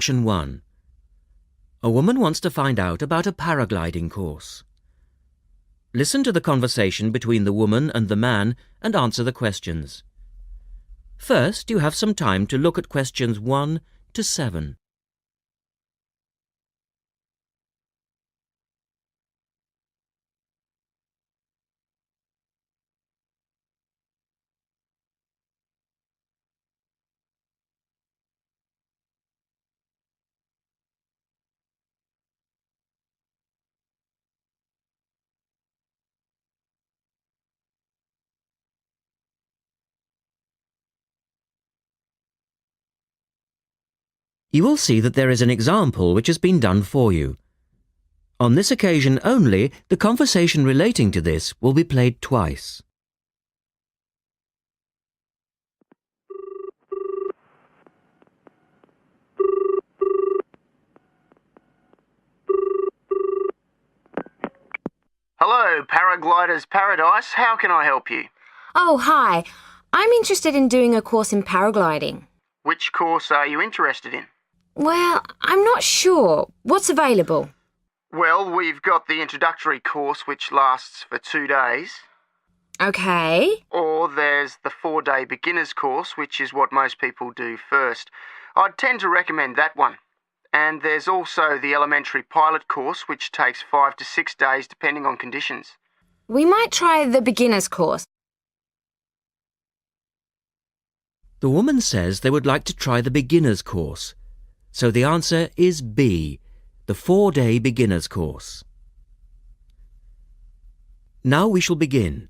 Section 1. A woman wants to find out about a paragliding course. Listen to the conversation between the woman and the man and answer the questions. First, you have some time to look at questions 1 to 7. You will see that there is an example which has been done for you. On this occasion only, the conversation relating to this will be played twice. Hello, Paraglider's Paradise. How can I help you? Oh, hi. I'm interested in doing a course in paragliding. Which course are you interested in? Well, I'm not sure. What's available? Well, we've got the introductory course which lasts for 2 days. Okay. Or there's the 4-day beginner's course, which is what most people do first. I'd tend to recommend that one. And there's also the elementary pilot course, which takes 5 to 6 days depending on conditions. We might try the beginner's course. The woman says they would like to try the beginner's course. So the answer is B, the 4-day beginner's course. Now we shall begin.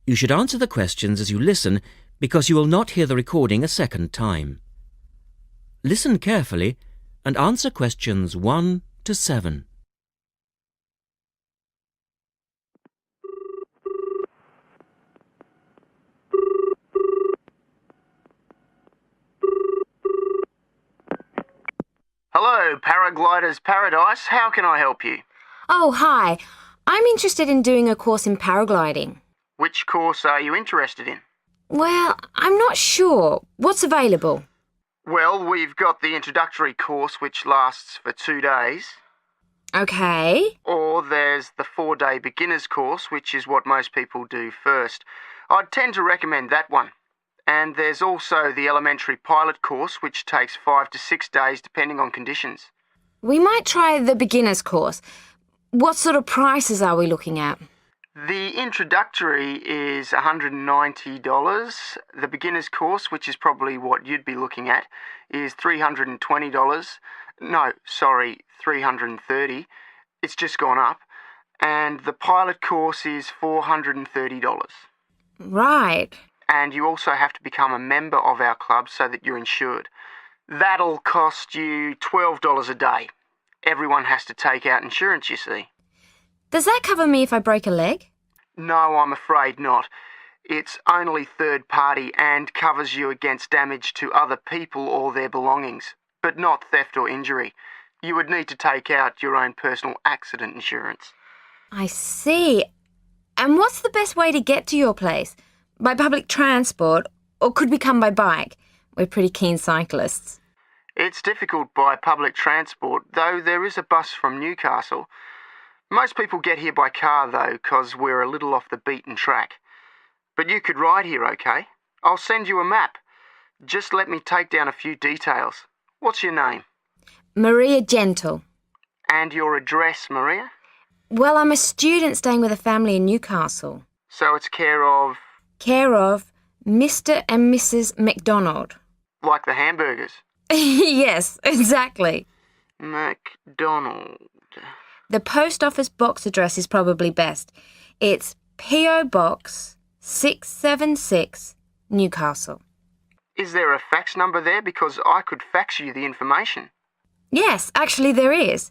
You should answer the questions as you listen because you will not hear the recording a second time. Listen carefully and answer questions 1 to 7. Hello, Paraglider's Paradise. How can I help you? Oh, hi. I'm interested in doing a course in paragliding. Which course are you interested in? Well, I'm not sure. What's available? Well, we've got the introductory course which lasts for 2 days. Okay. Or there's the 4-day beginner's course, which is what most people do first. I'd tend to recommend that one. And there's also the elementary pilot course, which takes 5 to 6 days depending on conditions. We might try the beginner's course. What sort of prices are we looking at? The introductory is $190. The beginner's course, which is probably what you'd be looking at, is $320. No, sorry, $330. It's just gone up. And the pilot course is $430. Right. And you also have to become a member of our club so that you're insured. That'll cost you $12 a day. Everyone has to take out insurance, you see. Does that cover me if I break a leg? No, I'm afraid not. It's only third party and covers you against damage to other people or their belongings, but not theft or injury. You would need to take out your own personal accident insurance. I see. And what's the best way to get to your place? By public transport, or could we come by bike? We're pretty keen cyclists. It's difficult by public transport, though there is a bus from Newcastle. Most people get here by car, though, 'cause we're a little off the beaten track. But you could ride here, okay? I'll send you a map. Just let me take down a few details. What's your name? Maria Gentle. And your address, Maria? Well, I'm a student staying with a family in Newcastle. So it's care of... Care of Mr. and Mrs. McDonald. like the hamburgers? Yes, exactly. McDonald. The post office box address is probably best. It's P.O. Box 676, Newcastle. Is there a fax number there? Because I could fax you the information. Yes, actually there is.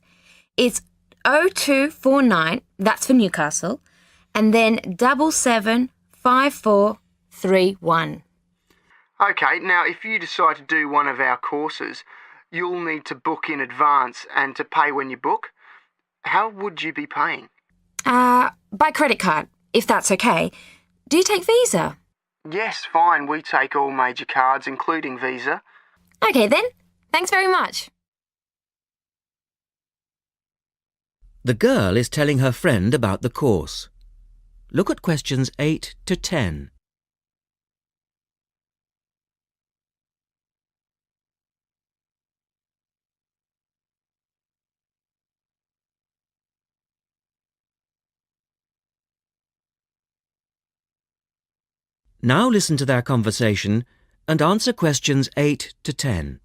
It's 0249, that's for Newcastle, and then 775431. Okay, now if you decide to do one of our courses, you'll need to book in advance and to pay when you book. How would you be paying? By credit card, if that's okay. Do you take Visa? Yes, fine. We take all major cards, including Visa. Okay then. Thanks very much. The girl is telling her friend about the course. Look at questions 8 to 10. Now listen to their conversation and answer questions 8 to 10.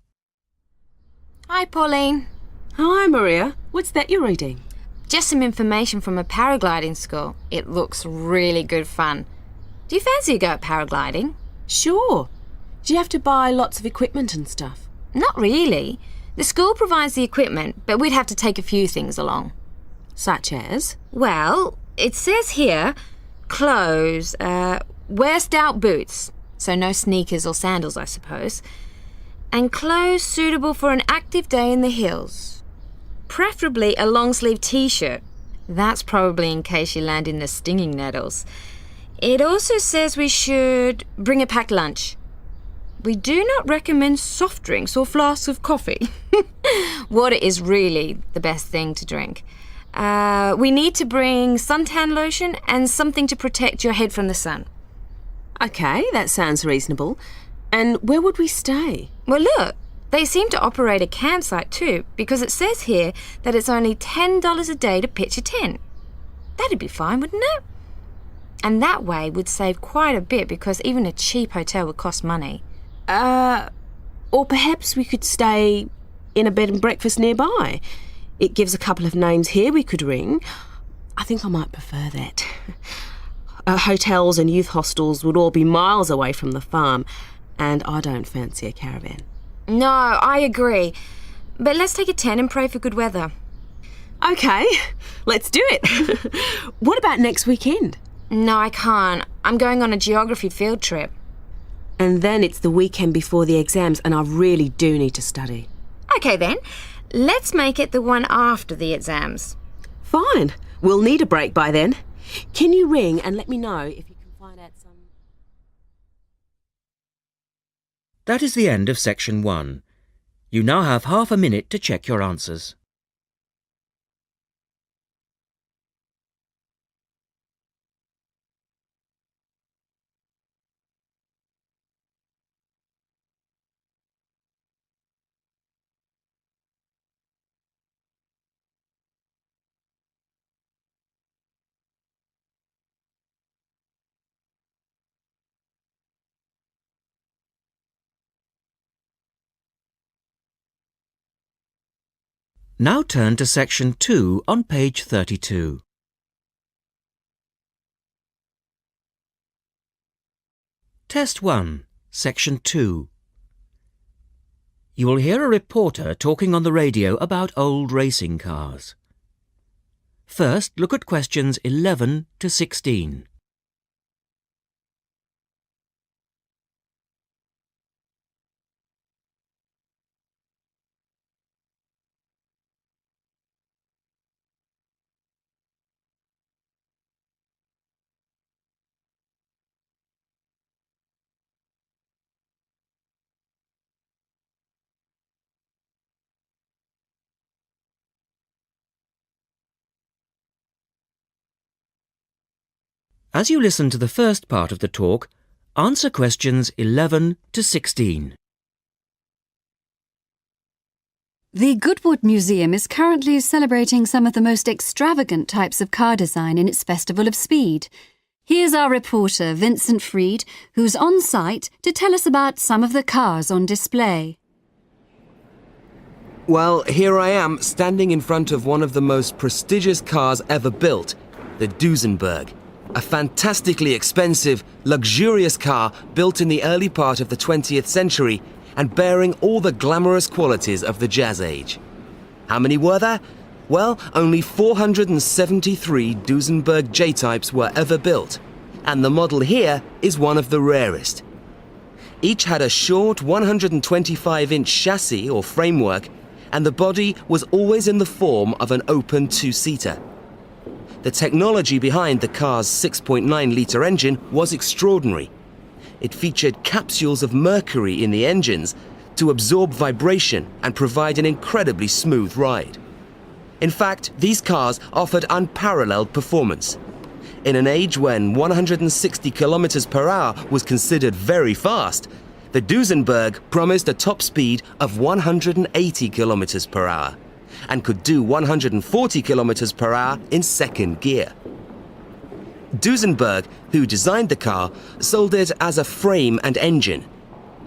Hi, Pauline. Hi, Maria. What's that you're reading? Just some information from a paragliding school. It looks really good fun. Do you fancy a go at paragliding? Sure. Do you have to buy lots of equipment and stuff? Not really. The school provides the equipment, but we'd have to take a few things along. Such as? Well, it says here, clothes, wear stout boots, so no sneakers or sandals, I suppose, and clothes suitable for an active day in the hills. Preferably a long-sleeve t-shirt. That's probably in case you land in the stinging nettles. It also says we should bring a packed lunch. We do not recommend soft drinks or flasks of coffee. Water is really the best thing to drink. We need to bring suntan lotion and something to protect your head from the sun. Okay, that sounds reasonable. And where would we stay? Well, look, they seem to operate a campsite too, because it says here that it's only $10 a day to pitch a tent. That'd be fine, wouldn't it? And that way we'd save quite a bit, because even a cheap hotel would cost money. Or perhaps we could stay in a bed and breakfast nearby. It gives a couple of names here we could ring. I think I might prefer that. Hotels and youth hostels would all be miles away from the farm, and I don't fancy a caravan. No, I agree. But let's take a tent and pray for good weather. Okay, let's do it. What about next weekend? No, I can't. I'm going on a geography field trip. And then it's the weekend before the exams, and I really do need to study. Okay then, let's make it the one after the exams. Fine, we'll need a break by then. Can you ring and let me know if you can find out some... That is the end of section 1. You now have half a minute to check your answers. Now turn to section 2 on page 32. Test 1, section 2. You will hear a reporter talking on the radio about old racing cars. First, look at questions 11 to 16. As you listen to the first part of the talk, answer questions 11 to 16. The Goodwood Museum is currently celebrating some of the most extravagant types of car design in its Festival of Speed. Here's our reporter, Vincent Freed, who's on site to tell us about some of the cars on display. Well, here I am, standing in front of one of the most prestigious cars ever built, the Duesenberg. A fantastically expensive, luxurious car built in the early part of the 20th century and bearing all the glamorous qualities of the Jazz Age. How many were there? Well, only 473 Duesenberg J-types were ever built, and the model here is one of the rarest. Each had a short 125-inch chassis or framework, and the body was always in the form of an open two-seater. The technology behind the car's 6.9-litre engine was extraordinary. It featured capsules of mercury in the engines to absorb vibration and provide an incredibly smooth ride. In fact, these cars offered unparalleled performance. In an age when 160 kilometers per hour was considered very fast, the Duesenberg promised a top speed of 180 kilometers per hour and could do 140 kilometers per hour in second gear. Duesenberg, who designed the car, sold it as a frame and engine.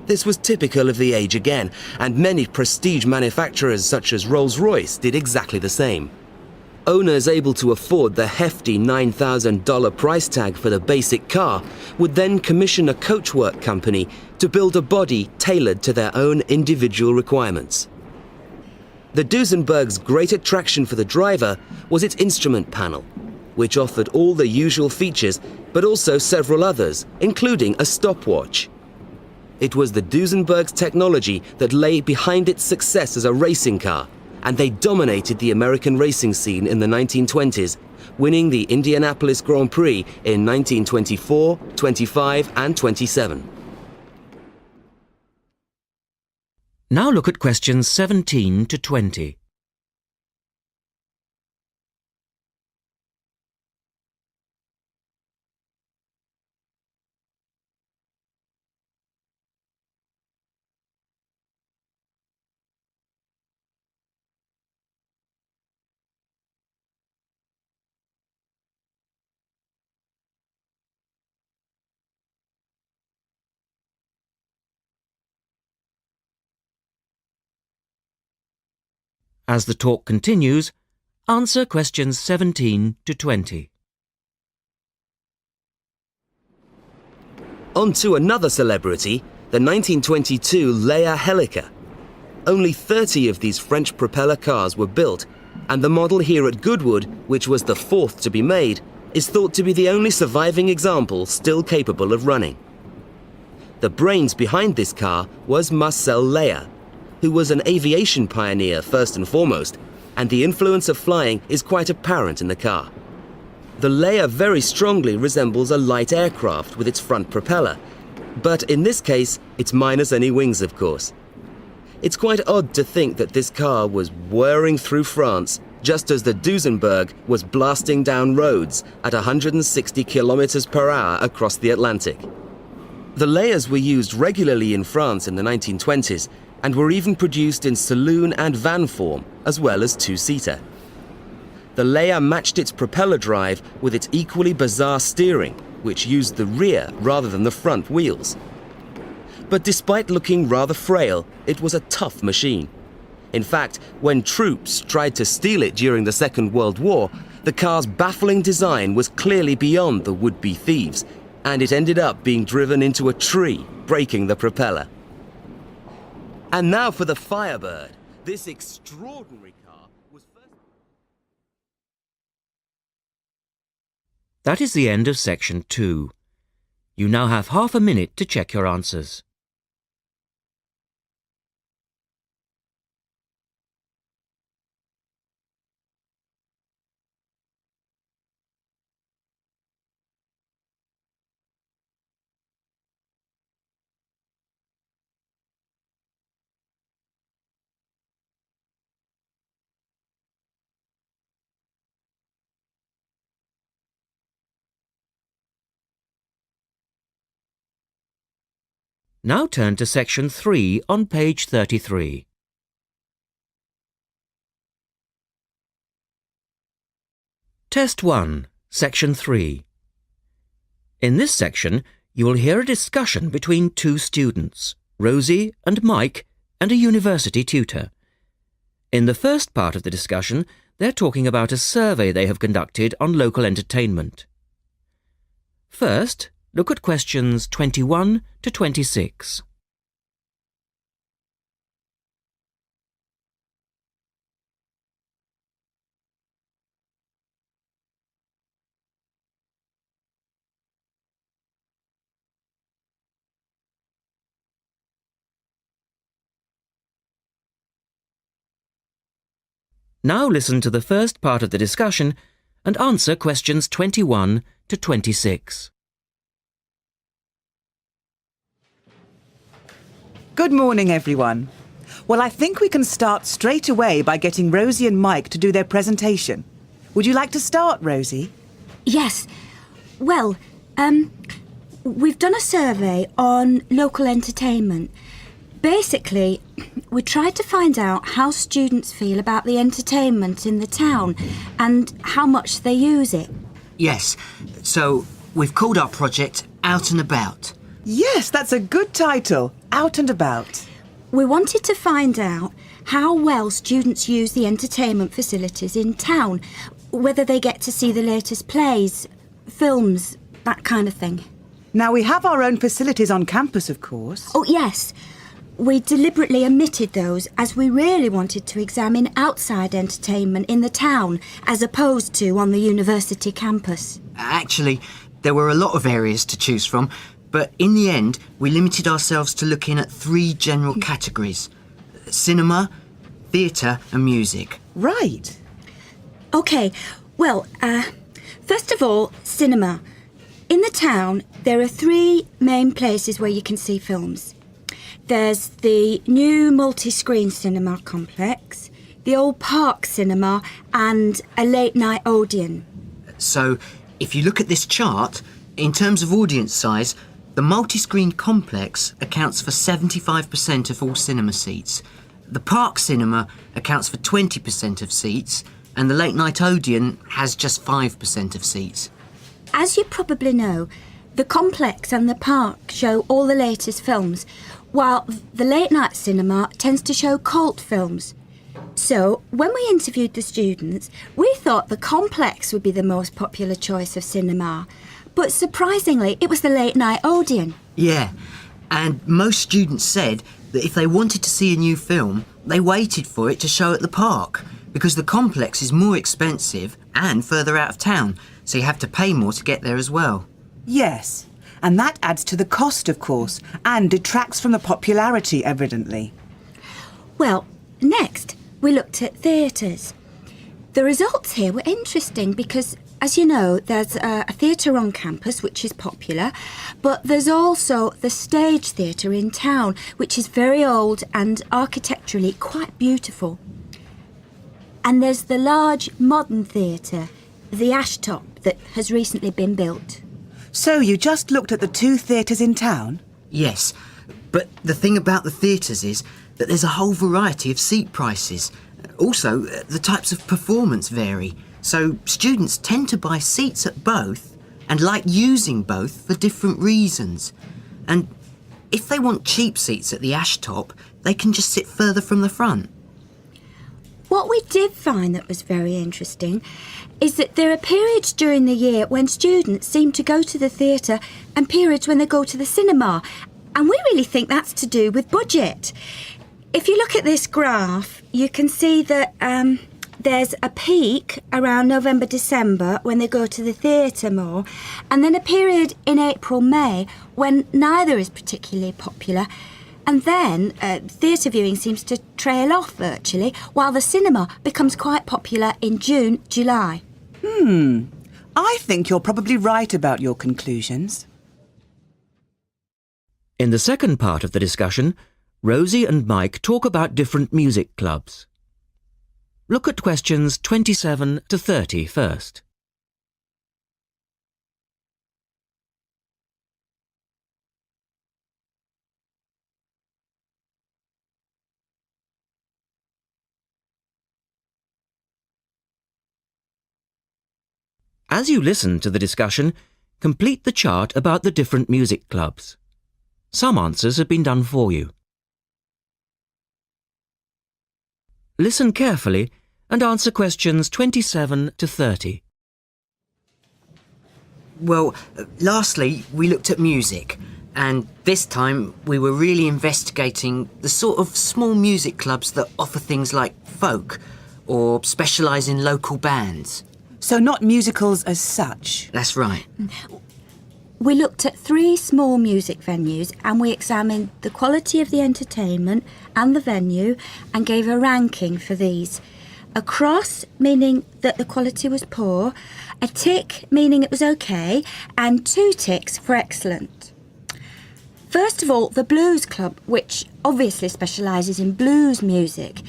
This was typical of the age again, and many prestige manufacturers such as Rolls-Royce did exactly the same. Owners able to afford the hefty $9,000 price tag for the basic car would then commission a coachwork company to build a body tailored to their own individual requirements. The Duesenberg's great attraction for the driver was its instrument panel, which offered all the usual features but also several others, including a stopwatch. It was the Duesenberg's technology that lay behind its success as a racing car, and they dominated the American racing scene in the 1920s, winning the Indianapolis Grand Prix in 1924, 25, and 27. Now look at questions 17 to 20. As the talk continues, answer questions 17 to 20. On to another celebrity, the 1922 Leia Helica. Only 30 of these French propeller cars were built, and the model here at Goodwood, which was the fourth to be made, is thought to be the only surviving example still capable of running. The brains behind this car was Marcel Leia, who was an aviation pioneer first and foremost, and the influence of flying is quite apparent in the car. The Leia very strongly resembles a light aircraft with its front propeller, but in this case, it's minus any wings, of course. It's quite odd to think that this car was whirring through France just as the Duesenberg was blasting down roads at 160 kilometers per hour across the Atlantic. The Leias were used regularly in France in the 1920s, and were even produced in saloon and van form, as well as two-seater. The Leia matched its propeller drive with its equally bizarre steering, which used the rear rather than the front wheels. But despite looking rather frail, it was a tough machine. In fact, when troops tried to steal it during the Second World War, the car's baffling design was clearly beyond the would-be thieves, and it ended up being driven into a tree, breaking the propeller. And now for the Firebird. This extraordinary car was first... That is the end of section 2. You now have half a minute to check your answers. Now turn to section 3 on page 33. Test 1, section 3. In this section, you will hear a discussion between two students, Rosie and Mike, and a university tutor. In the first part of the discussion, they're talking about a survey they have conducted on local entertainment. First, look at questions 21 to 26. Now listen to the first part of the discussion and answer questions 21 to 26. Good morning, everyone. Well, I think we can start straight away by getting Rosie and Mike to do their presentation. Would you like to start, Rosie? Yes. Well, we've done a survey on local entertainment. Basically, we tried to find out how students feel about the entertainment in the town and how much they use it. Yes, so we've called our project Out and About. Yes, that's a good title. Out and About. We wanted to find out how well students use the entertainment facilities in town, whether they get to see the latest plays, films, that kind of thing. Now, we have our own facilities on campus, of course. Oh, yes. We deliberately omitted those as we really wanted to examine outside entertainment in the town as opposed to on the university campus. Actually, there were a lot of areas to choose from, but in the end, we limited ourselves to looking at 3 general categories: cinema, theatre and music. Right. OK, well, first of all, cinema. In the town, there are 3 main places where you can see films. There's the new multi-screen cinema complex, the old Park Cinema and a late-night Odeon. So, if you look at this chart, in terms of audience size, the multi-screen complex accounts for 75% of all cinema seats. The Park Cinema accounts for 20% of seats, and the late-night Odeon has just 5% of seats. As you probably know, the complex and the park show all the latest films, while the late-night cinema tends to show cult films. So, when we interviewed the students, we thought the complex would be the most popular choice of cinema. But surprisingly, it was the late-night Odeon. Yeah, and most students said that if they wanted to see a new film, they waited for it to show at the park, because the complex is more expensive and further out of town, so you have to pay more to get there as well. Yes, and that adds to the cost, of course, and detracts from the popularity, evidently. Well, next, we looked at theatres. The results here were interesting because, as you know, there's a theatre on campus which is popular, but there's also the Stage Theatre in town, which is very old and architecturally quite beautiful. And there's the large modern theatre, the Ashtop, that has recently been built. So you just looked at the 2 theatres in town? Yes, but the thing about the theatres is that there's a whole variety of seat prices. Also, the types of performance vary, so students tend to buy seats at both and like using both for different reasons. And if they want cheap seats at the Ashtop, they can just sit further from the front. What we did find that was very interesting is that there are periods during the year when students seem to go to the theatre and periods when they go to the cinema. And we really think that's to do with budget. If you look at this graph, you can see that there's a peak around November, December when they go to the theatre more, and then a period in April, May when neither is particularly popular. And then theatre viewing seems to trail off virtually, while the cinema becomes quite popular in June, July. I think you're probably right about your conclusions. In the second part of the discussion, Rosie and Mike talk about different music clubs. Look at questions 27 to 30 first. As you listen to the discussion, complete the chart about the different music clubs. Some answers have been done for you. Listen carefully and answer questions 27 to 30. Well, lastly, we looked at music, and this time we were really investigating the sort of small music clubs that offer things like folk or specialise in local bands. So not musicals as such? That's right. We looked at 3 small music venues and we examined the quality of the entertainment and the venue and gave a ranking for these. A cross, meaning that the quality was poor, a tick, meaning it was okay, and 2 ticks for excellent. First of all, the Blues Club, which obviously specialises in blues music.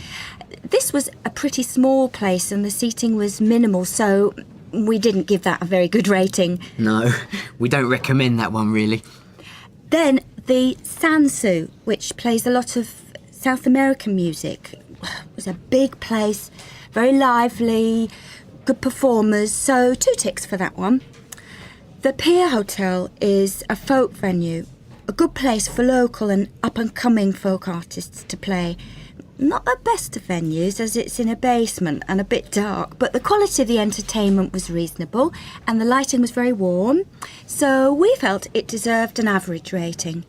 This was a pretty small place and the seating was minimal, so we didn't give that a very good rating. No, we don't recommend that one, really. Then the Sansu, which plays a lot of South American music. It was a big place, very lively, good performers, so 2 ticks for that one. The Pier Hotel is a folk venue, a good place for local and up-and-coming folk artists to play. Not the best of venues, as it's in a basement and a bit dark, but the quality of the entertainment was reasonable and the lighting was very warm, so we felt it deserved an average rating.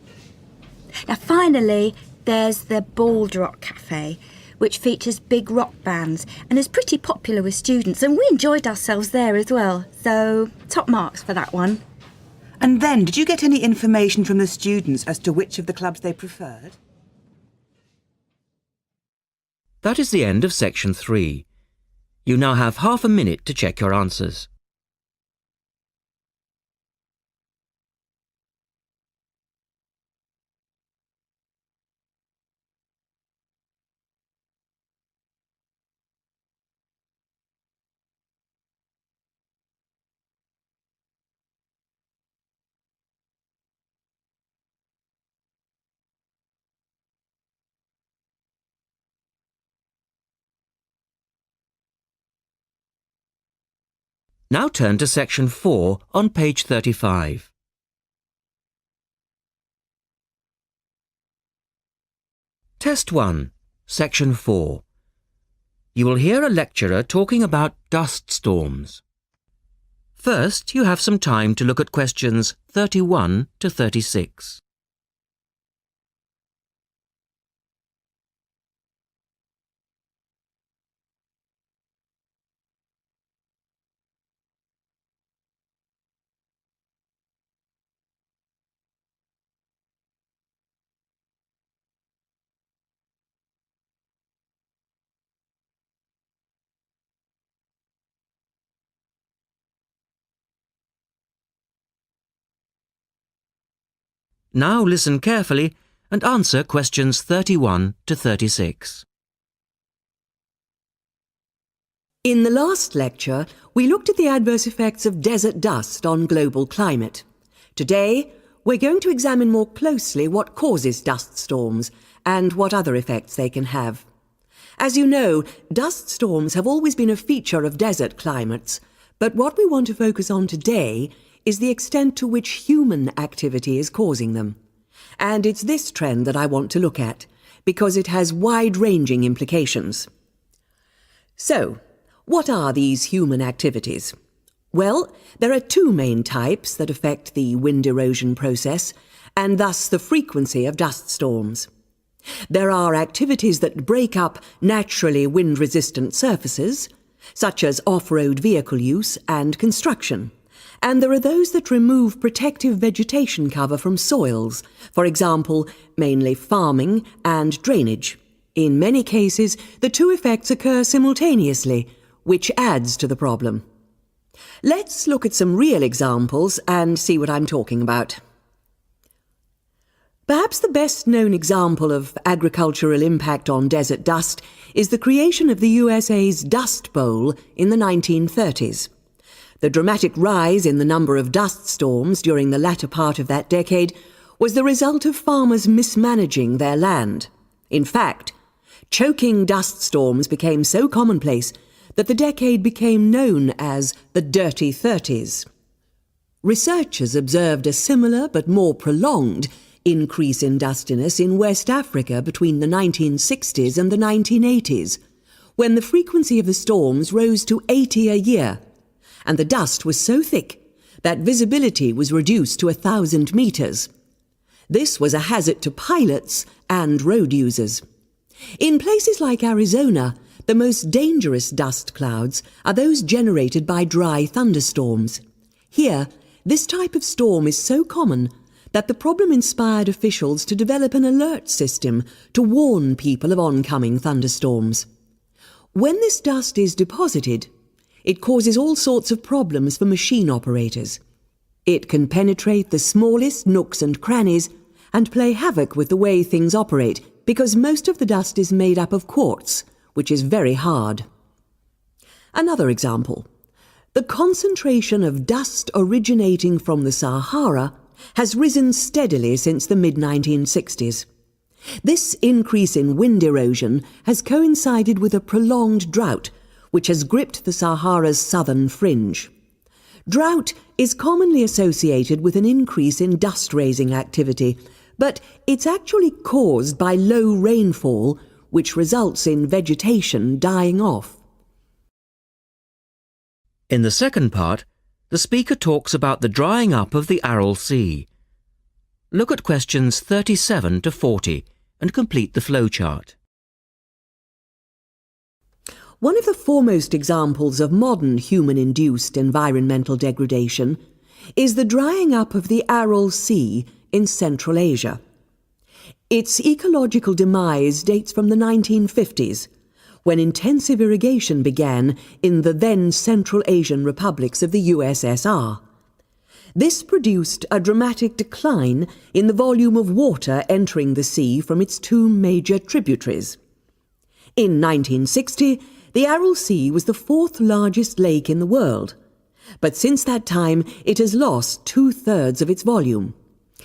Now finally, there's the Bald Rock Cafe, which features big rock bands and is pretty popular with students, and we enjoyed ourselves there as well, so top marks for that one. And then, did you get any information from the students as to which of the clubs they preferred? That is the end of section 3. You now have half a minute to check your answers. Now turn to section 4 on page 35. Test 1, section 4. You will hear a lecturer talking about dust storms. First, you have some time to look at questions 31 to 36. Now listen carefully and answer questions 31 to 36. In the last lecture, we looked at the adverse effects of desert dust on global climate. Today, we're going to examine more closely what causes dust storms and what other effects they can have. As you know, dust storms have always been a feature of desert climates, but what we want to focus on today is the extent to which human activity is causing them. And it's this trend that I want to look at, because it has wide-ranging implications. So, what are these human activities? Well, there are 2 main types that affect the wind erosion process, and thus the frequency of dust storms. There are activities that break up naturally wind-resistant surfaces, such as off-road vehicle use and construction. And there are those that remove protective vegetation cover from soils, for example, mainly farming and drainage. In many cases, the 2 effects occur simultaneously, which adds to the problem. Let's look at some real examples and see what I'm talking about. Perhaps the best-known example of agricultural impact on desert dust is the creation of the USA's Dust Bowl in the 1930s. The dramatic rise in the number of dust storms during the latter part of that decade was the result of farmers mismanaging their land. In fact, choking dust storms became so commonplace that the decade became known as the Dirty 30s. Researchers observed a similar but more prolonged increase in dustiness in West Africa between the 1960s and the 1980s, when the frequency of the storms rose to 80 a year, and the dust was so thick that visibility was reduced to 1,000 meters. This was a hazard to pilots and road users. In places like Arizona, the most dangerous dust clouds are those generated by dry thunderstorms. Here, this type of storm is so common that the problem inspired officials to develop an alert system to warn people of oncoming thunderstorms. When this dust is deposited, it causes all sorts of problems for machine operators. It can penetrate the smallest nooks and crannies and play havoc with the way things operate because most of the dust is made up of quartz, which is very hard. Another example. The concentration of dust originating from the Sahara has risen steadily since the mid-1960s. This increase in wind erosion has coincided with a prolonged drought, which has gripped the Sahara's southern fringe. Drought is commonly associated with an increase in dust-raising activity, but it's actually caused by low rainfall, which results in vegetation dying off. In the second part, the speaker talks about the drying up of the Aral Sea. Look at questions 37 to 40 and complete the flowchart. One of the foremost examples of modern human-induced environmental degradation is the drying up of the Aral Sea in Central Asia. Its ecological demise dates from the 1950s, when intensive irrigation began in the then Central Asian republics of the USSR. This produced a dramatic decline in the volume of water entering the sea from its two major tributaries. In 1960, the Aral Sea was the fourth largest lake in the world, but since that time it has lost 2/3 of its volume.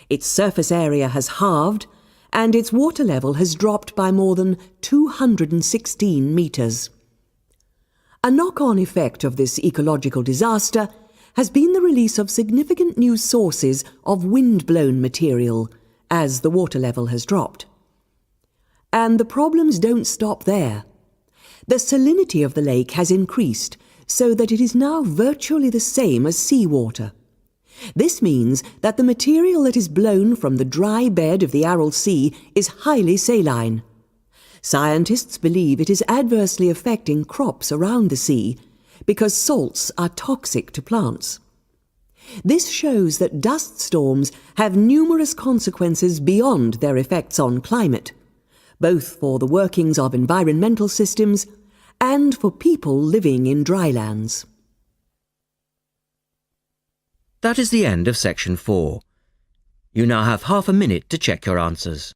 Its surface area has halved, and its water level has dropped by more than 216 metres. A knock-on effect of this ecological disaster has been the release of significant new sources of wind-blown material as the water level has dropped. And the problems don't stop there. The salinity of the lake has increased so that it is now virtually the same as seawater. This means that the material that is blown from the dry bed of the Aral Sea is highly saline. Scientists believe it is adversely affecting crops around the sea because salts are toxic to plants. This shows that dust storms have numerous consequences beyond their effects on climate, both for the workings of environmental systems and for people living in drylands. That is the end of section 4. You now have half a minute to check your answers.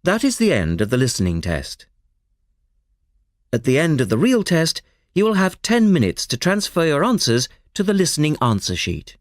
That is the end of the listening test. At the end of the real test, you will have 10 minutes to transfer your answers to the listening answer sheet.